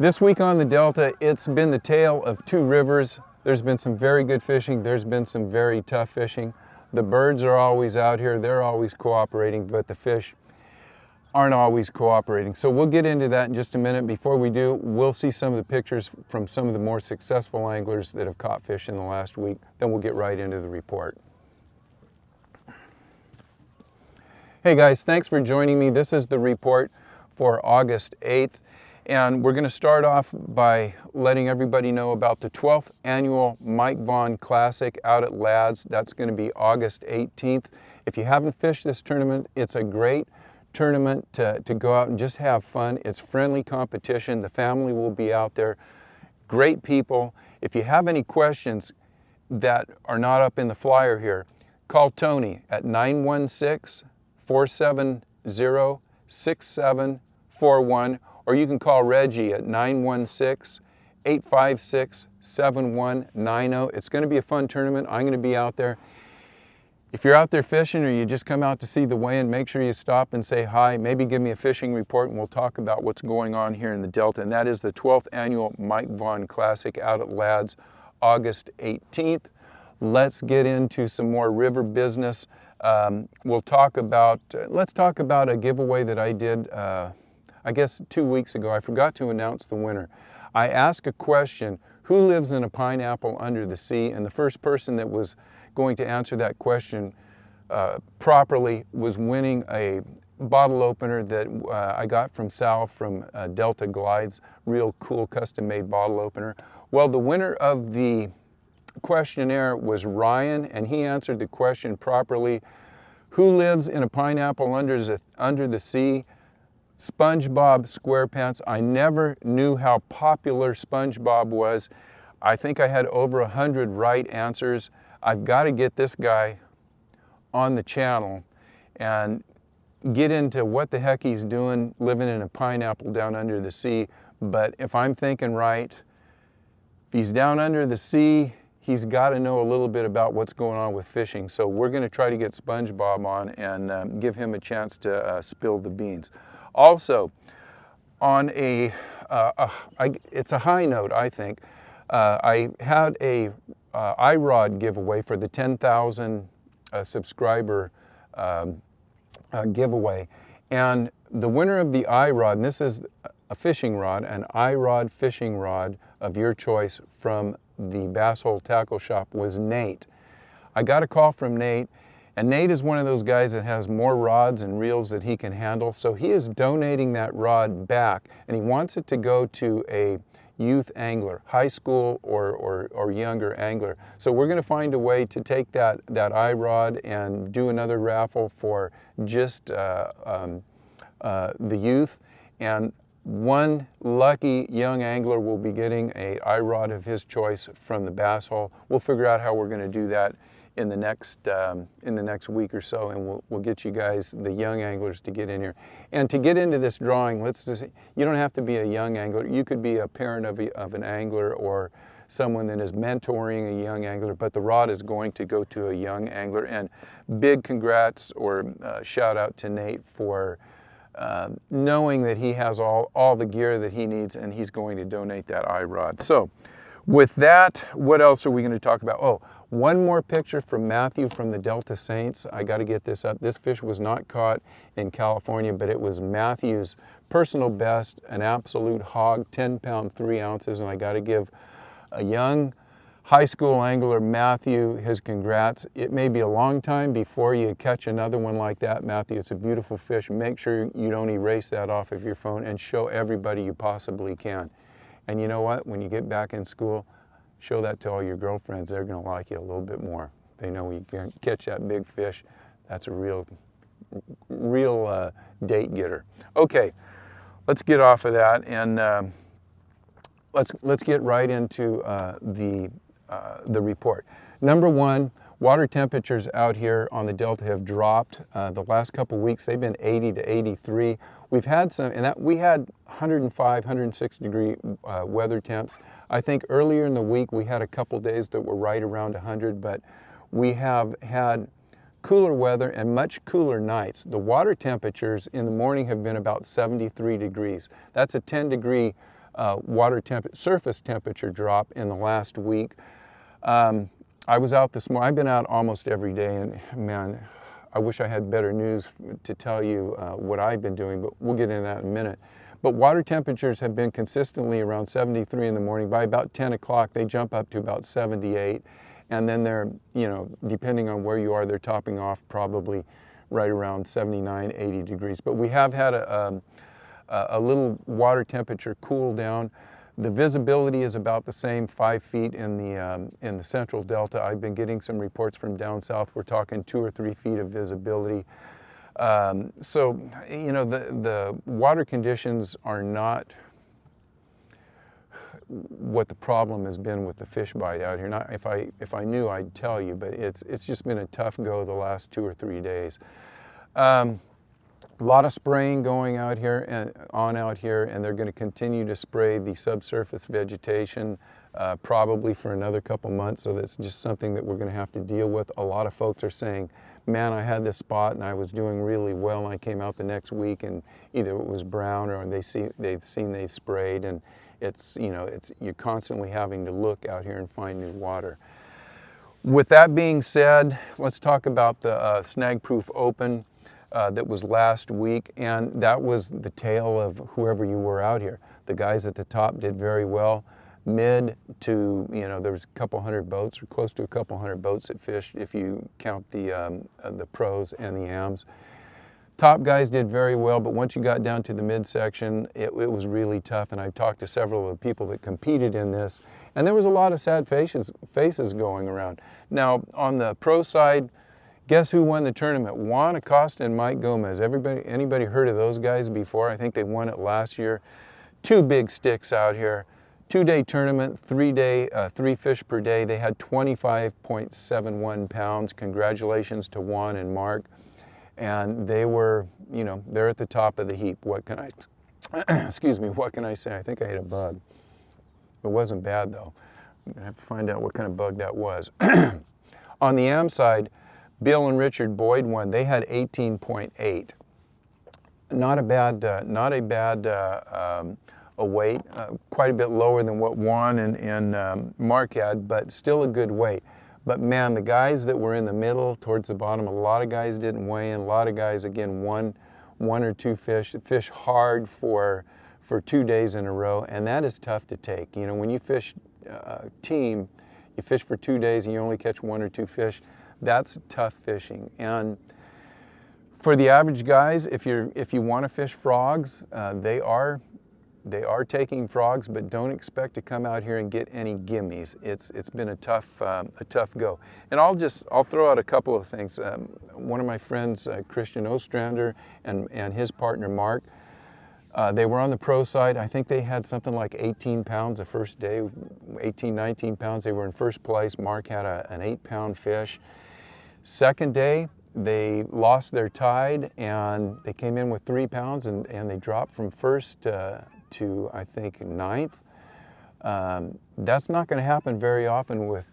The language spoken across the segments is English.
This week on the Delta, it's been the tale of two rivers. There's been some very good fishing. There's been some very tough fishing. The birds are always out here. They're always cooperating, but the fish aren't always cooperating. So we'll get into that in just a minute. Before we do, we'll see some of the pictures from some of the more successful anglers that have caught fish in the last week. Then we'll get right into the report. Hey guys, thanks for joining me. This is the report for August 8th. And we're going to start off by letting everybody know about the 12th annual Mike Vaughn Classic out at Ladd's. That's going to be August 18th. If you haven't fished this tournament, it's a great tournament to go out and just have fun. It's friendly competition. The family will be out there. Great people. If you have any questions that are not up in the flyer here, call Tony at 916-470-6741. Or you can call Reggie at 916-856-7190. It's going to be a fun tournament. I'm going to be out there. If you're out there fishing or you just come out to see the weigh-in, make sure you stop and say hi. Maybe give me a fishing report and we'll talk about what's going on here in the Delta. And that is the 12th annual Mike Vaughn Classic out at Ladd's, August 18th. Let's get into some more river business. Let's talk about a giveaway that I did I guess 2 weeks ago. I forgot to announce the winner. I asked a question, who lives in a pineapple under the sea? And the first person that was going to answer that question properly was winning a bottle opener that I got from Sal from Delta Glides, real cool custom-made bottle opener. Well, the winner of the questionnaire was Ryan, and he answered the question properly. Who lives in a pineapple under the sea? SpongeBob SquarePants. I never knew how popular SpongeBob was. I think I had over 100 right answers. I've got to get this guy on the channel and get into what the heck he's doing living in a pineapple down under the sea. But if I'm thinking right, if he's down under the sea, he's got to know a little bit about what's going on with fishing. So we're going to try to get SpongeBob on and give him a chance to spill the beans. Also, on it's a high note, I think. I had a iRod giveaway for the 10,000 subscriber giveaway, and the winner of the iRod, and this is a fishing rod, an iRod fishing rod of your choice from the Bass Hole Tackle Shop, was Nate. I got a call from Nate. And Nate is one of those guys that has more rods and reels that he can handle. So he is donating that rod back, and he wants it to go to a youth angler, high school or younger angler. So we're going to find a way to take that iRod and do another raffle for just the youth. And one lucky young angler will be getting a iRod of his choice from the Bass Hole. We'll figure out how we're going to do that in the next week or so, and we'll get you guys, the young anglers, to get in here. And to get into this drawing, you don't have to be a young angler. You could be a parent of an angler or someone that is mentoring a young angler, but the rod is going to go to a young angler. And big congrats or shout out to Nate for knowing that he has all the gear that he needs, and he's going to donate that iRod. So with that, what else are we going to talk about? Oh, one more picture from Matthew from the Delta Saints. I got to get this up. This fish was not caught in California, but it was Matthew's personal best, an absolute hog, 10 pound, 3 ounces. And I got to give a young high school angler, Matthew, his congrats. It may be a long time before you catch another one like that, Matthew. It's a beautiful fish. Make sure you don't erase that off of your phone and show everybody you possibly can. And you know what? When you get back in school, show that to all your girlfriends. They're going to like you a little bit more. They know you can catch that big fish. That's a real date getter. Okay, let's get off of that and let's get right into the report. Number one, water temperatures out here on the Delta have dropped. The last couple weeks they've been 80 to 83. We've had some, and we had 105, 106 degree weather temps. I think earlier in the week we had a couple days that were right around 100, but we have had cooler weather and much cooler nights. The water temperatures in the morning have been about 73 degrees. That's a 10 degree surface temperature drop in the last week. I was out this morning. I've been out almost every day, and man, I wish I had better news to tell you what I've been doing, but we'll get into that in a minute. But water temperatures have been consistently around 73 in the morning. By about 10 o'clock, they jump up to about 78. And then they're, depending on where you are, they're topping off probably right around 79, 80 degrees. But we have had a little water temperature cool down. The visibility is about the same, 5 feet in the central delta. I've been getting some reports from down south. We're talking 2 or 3 feet of visibility. So, the water conditions are not what the problem has been with the fish bite out here. Not, if I knew, I'd tell you, but it's just been a tough go the last 2 or 3 days. A lot of spraying going out here, and they're going to continue to spray the subsurface vegetation probably for another couple months, so that's just something that we're going to have to deal with. A lot of folks are saying, man, I had this spot and I was doing really well, and I came out the next week and either it was brown or they've sprayed, and you're constantly having to look out here and find new water. With that being said, let's talk about the Snag Proof Open that was last week, and that was the tale of whoever you were out here. The guys at the top did very well. Mid to, there was a couple hundred boats, or close to a couple hundred boats that fished if you count the pros and the AMs. Top guys did very well, but once you got down to the midsection, it was really tough, and I talked to several of the people that competed in this, and there was a lot of sad faces going around. Now, on the pro side, guess who won the tournament? Juan Acosta and Mike Gomez. Anybody heard of those guys before? I think they won it last year. 2 big sticks out here. 2-day tournament, 3 fish per day. They had 25.71 pounds. Congratulations to Juan and Mark. And they were, they're at the top of the heap. What can I say? I think I ate a bug. It wasn't bad though. I'm gonna have to find out what kind of bug that was. On the AM side, Bill and Richard Boyd won. They had 18.8. Not a bad weight. Quite a bit lower than what Juan and Mark had, but still a good weight. But man, the guys that were in the middle towards the bottom, a lot of guys didn't weigh in. A lot of guys, again, one or two fish hard for 2 days in a row, and that is tough to take. When you fish team, you fish for 2 days and you only catch 1 or 2 fish. That's tough fishing. And for the average guys, if you want to fish frogs, they are taking frogs, but don't expect to come out here and get any gimmies. It's been a tough go. And I'll throw out a couple of things. One of my friends, Christian Ostrander, and his partner Mark, they were on the pro side. I think they had something like 18 pounds the first day, 18, 19 pounds. They were in first place. Mark had an 8-pound fish. Second day, they lost their tide and they came in with 3 pounds, and they dropped from first to I think 9th. That's not going to happen very often with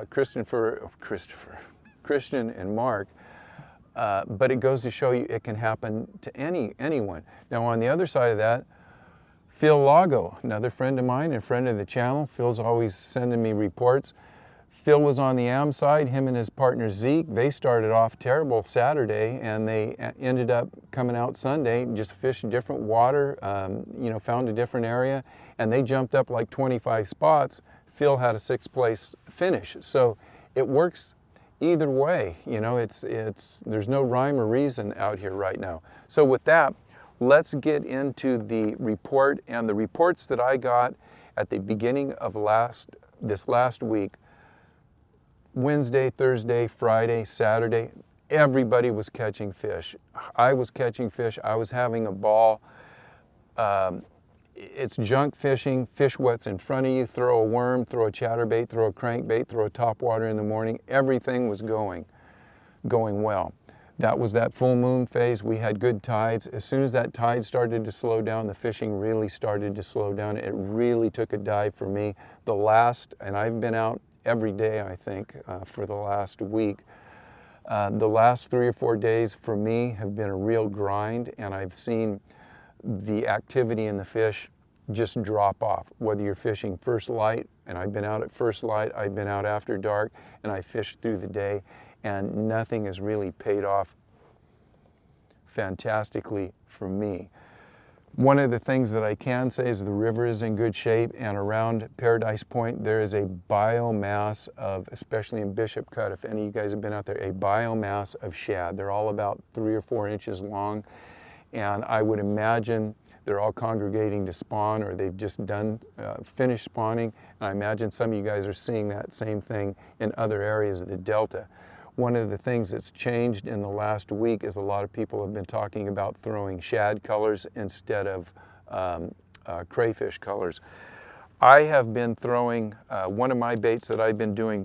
Christian and Mark, but it goes to show you it can happen to anyone. Now on the other side of that, Phil Lago, another friend of mine and friend of the channel. Phil's always sending me reports. Phil was on the AM side. Him and his partner Zeke, they started off terrible Saturday, and they ended up coming out Sunday, just fished different water, found a different area, and they jumped up like 25 spots. Phil had a 6th place finish. So it works either way. There's no rhyme or reason out here right now. So with that, let's get into the report, and the reports that I got at the beginning of this last week. Wednesday, Thursday, Friday, Saturday, everybody was catching fish. I was catching fish. I was having a ball. It's junk fishing. Fish what's in front of you. Throw a worm, throw a chatterbait, throw a crankbait, throw a topwater in the morning. Everything was going well. That was that full moon phase. We had good tides. As soon as that tide started to slow down, the fishing really started to slow down. It really took a dive for me. And I've been out every day, I think, for the last week. The last 3 or 4 days for me have been a real grind, and I've seen the activity in the fish just drop off. Whether you're fishing first light, and I've been out at first light, I've been out after dark, and I fished through the day, and nothing has really paid off fantastically for me. One of the things that I can say is the river is in good shape, and around Paradise Point there is a biomass of, especially in Bishop Cut, if any of you guys have been out there, a biomass of shad. They're all about 3 or 4 inches long, and I would imagine they're all congregating to spawn, or they've just finished spawning, and I imagine some of you guys are seeing that same thing in other areas of the Delta. One of the things that's changed in the last week is a lot of people have been talking about throwing shad colors instead of crayfish colors. I have been throwing, one of my baits that I've been doing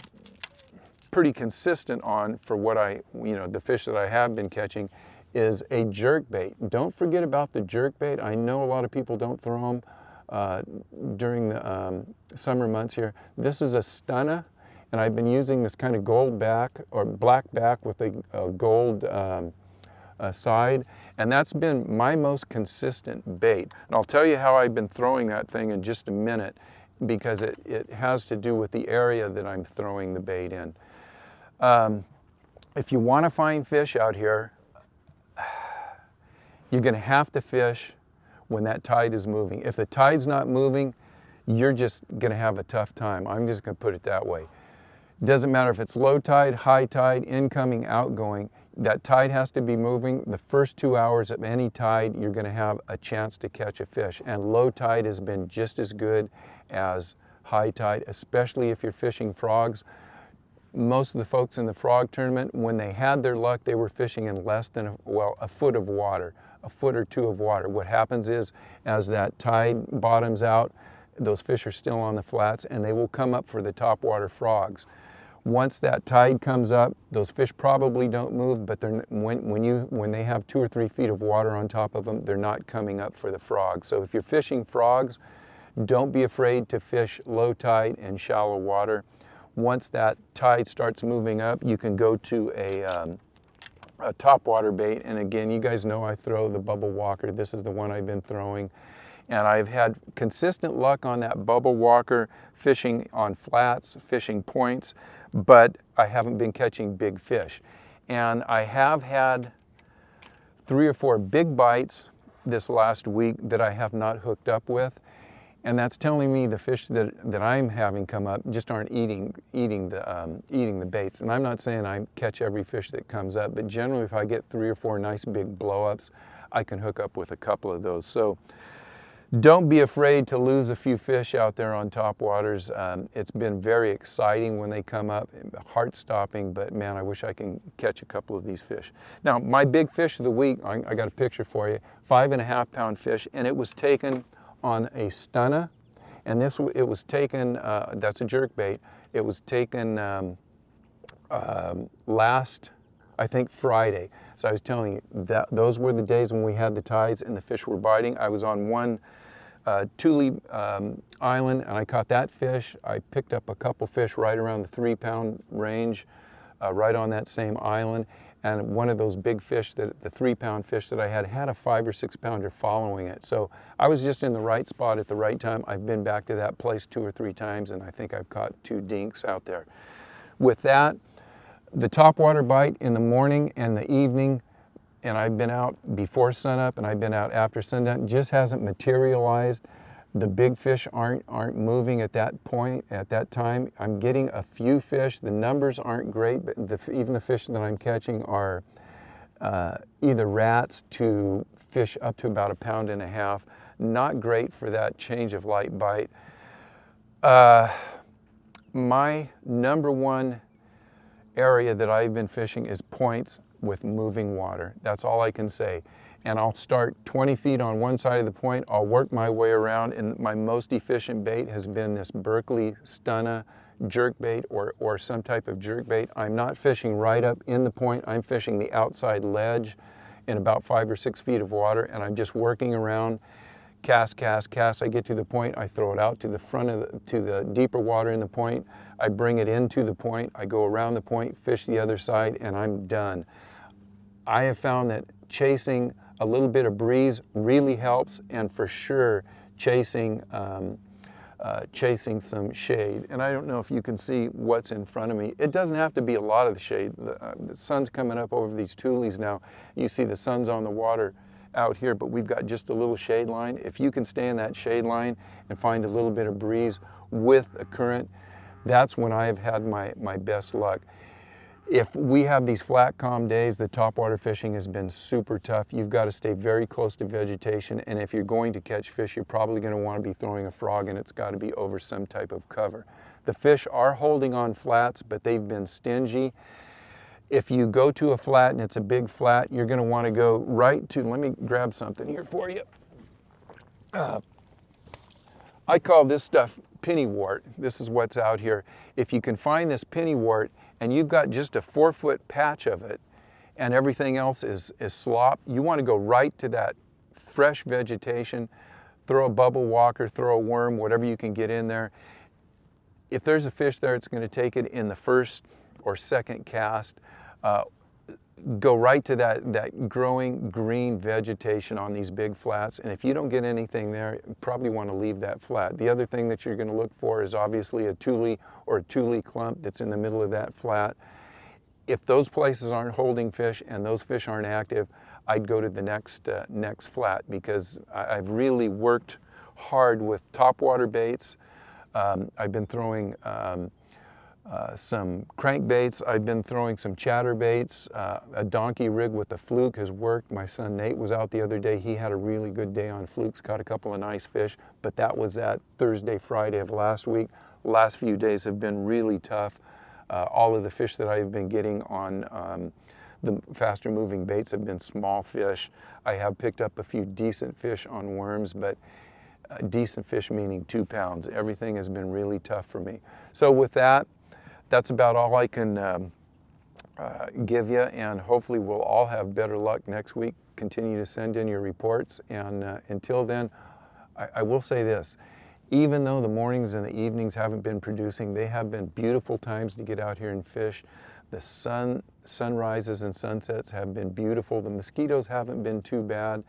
pretty consistent on for what the fish that I have been catching is a jerk bait. Don't forget about the jerk bait. I know a lot of people don't throw them during the summer months here. This is a stunner. And I've been using this kind of gold back or black back with a gold side, and that's been my most consistent bait. And I'll tell you how I've been throwing that thing in just a minute, because it has to do with the area that I'm throwing the bait in. If you want to find fish out here, you're going to have to fish when that tide is moving. If the tide's not moving, you're just going to have a tough time. I'm just going to put it that way. Doesn't matter if it's low tide, high tide, incoming, outgoing, that tide has to be moving. The first 2 hours of any tide, you're going to have a chance to catch a fish. And low tide has been just as good as high tide, especially if you're fishing frogs. Most of the folks in the frog tournament, when they had their luck, they were fishing in less than a foot of water, a foot or two of water. What happens is, as that tide bottoms out, those fish are still on the flats, and they will come up for the topwater frogs. Once that tide comes up, those fish probably don't move, but when they have 2 or 3 feet of water on top of them, they're not coming up for the frogs. So if you're fishing frogs, don't be afraid to fish low tide and shallow water. Once that tide starts moving up, you can go to a topwater bait. And again, you guys know I throw the bubble walker. This is the one I've been throwing. And I've had consistent luck on that bubble walker, fishing on flats, fishing points, but I haven't been catching big fish. And I have had 3 or 4 big bites this last week that I have not hooked up with. And that's telling me the fish that I'm having come up just aren't eating the baits. And I'm not saying I catch every fish that comes up, but generally if I get 3 or 4 nice big blow-ups, I can hook up with a couple of those. So don't be afraid to lose a few fish out there on top waters. It's been very exciting when they come up, heart-stopping, but man, I wish I can catch a couple of these fish. Now, my big fish of the week, I got a picture for you, 5.5 pound fish, and it was taken on a stunner, and it was taken, that's a jerk bait, it was taken last, I think, Friday. So I was telling you, that those were the days when we had the tides and the fish were biting. I was on one Thule island, and I caught that fish. I picked up a couple fish right around the 3 pound range, right on that same island. And one of those big fish, the 3 pound fish that I had a 5 or 6 pounder following it. So I was just in the right spot at the right time. I've been back to that place 2 or 3 times, and I think I've caught 2 dinks out there. With that, the topwater bite in the morning and the evening, and I've been out before sunup and I've been out after sundown, just hasn't materialized. The big fish aren't moving at that point, at that time. I'm getting a few fish. The numbers aren't great, but even the fish that I'm catching are either rats to fish up to about 1.5 pounds. Not great for that change of light bite. My number one area that I've been fishing is points with moving water. That's all I can say. And I'll start 20 feet on one side of the point, I'll work my way around, and my most efficient bait has been this Berkeley Stunna jerk bait or some type of jerk bait. I'm not fishing right up in the point, I'm fishing the outside ledge in about 5 or 6 feet of water, and I'm just working around, cast, cast, cast. I get to the point, I throw it out to the front of to the deeper water in the point, I bring it into the point, I go around the point, fish the other side, and I'm done. I have found that chasing a little bit of breeze really helps, and for sure chasing chasing some shade. And I don't know if you can see what's in front of me. It doesn't have to be a lot of the shade. The sun's coming up over these tules now. You see the sun's on the water out here, but we've got just a little shade line. If you can stay in that shade line and find a little bit of breeze with a current, that's when I've had my best luck. If we have these flat, calm days, the topwater fishing has been super tough. You've got to stay very close to vegetation, and if you're going to catch fish, you're probably going to want to be throwing a frog, and it's got to be over some type of cover. The fish are holding on flats, but they've been stingy. If you go to a flat and it's a big flat, you're going to want to go right to, let me grab something here for you. I call this stuff pennywort. This is what's out here. If you can find this pennywort and you've got just a 4-foot patch of it and everything else is slop, you want to go right to that fresh vegetation, throw a bubble walker, throw a worm, whatever you can get in there. If there's a fish there, it's going to take it in the first or second cast. Go right to that growing green vegetation on these big flats, and if you don't get anything there, you probably want to leave that flat. The other thing that you're going to look for is obviously a tule or a tule clump that's in the middle of that flat. If those places aren't holding fish and those fish aren't active, I'd go to the next flat, because I've really worked hard with topwater baits. I've been throwing some crankbaits. I've been throwing some chatterbaits. A donkey rig with a fluke has worked. My son Nate was out the other day. He had a really good day on flukes, caught a couple of nice fish, but that was that Thursday, Friday of last week. Last few days have been really tough. All of the fish that I've been getting on the faster moving baits have been small fish. I have picked up a few decent fish on worms, but decent fish meaning 2 pounds. Everything has been really tough for me. So with that, that's about all I can give you, and hopefully we'll all have better luck next week. Continue to send in your reports, and until then, I will say this. Even though the mornings and the evenings haven't been producing, they have been beautiful times to get out here and fish. The sunrises and sunsets have been beautiful. The mosquitoes haven't been too bad.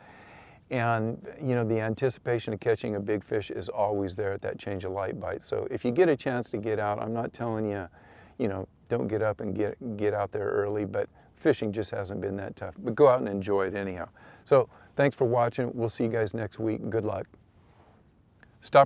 And you know, the anticipation of catching a big fish is always there at that change of light bite. So if you get a chance to get out, I'm not telling you, you know, don't get up and get out there early, but fishing just hasn't been that tough. But go out and enjoy it anyhow. So thanks for watching. We'll see you guys next week. Good luck. Stop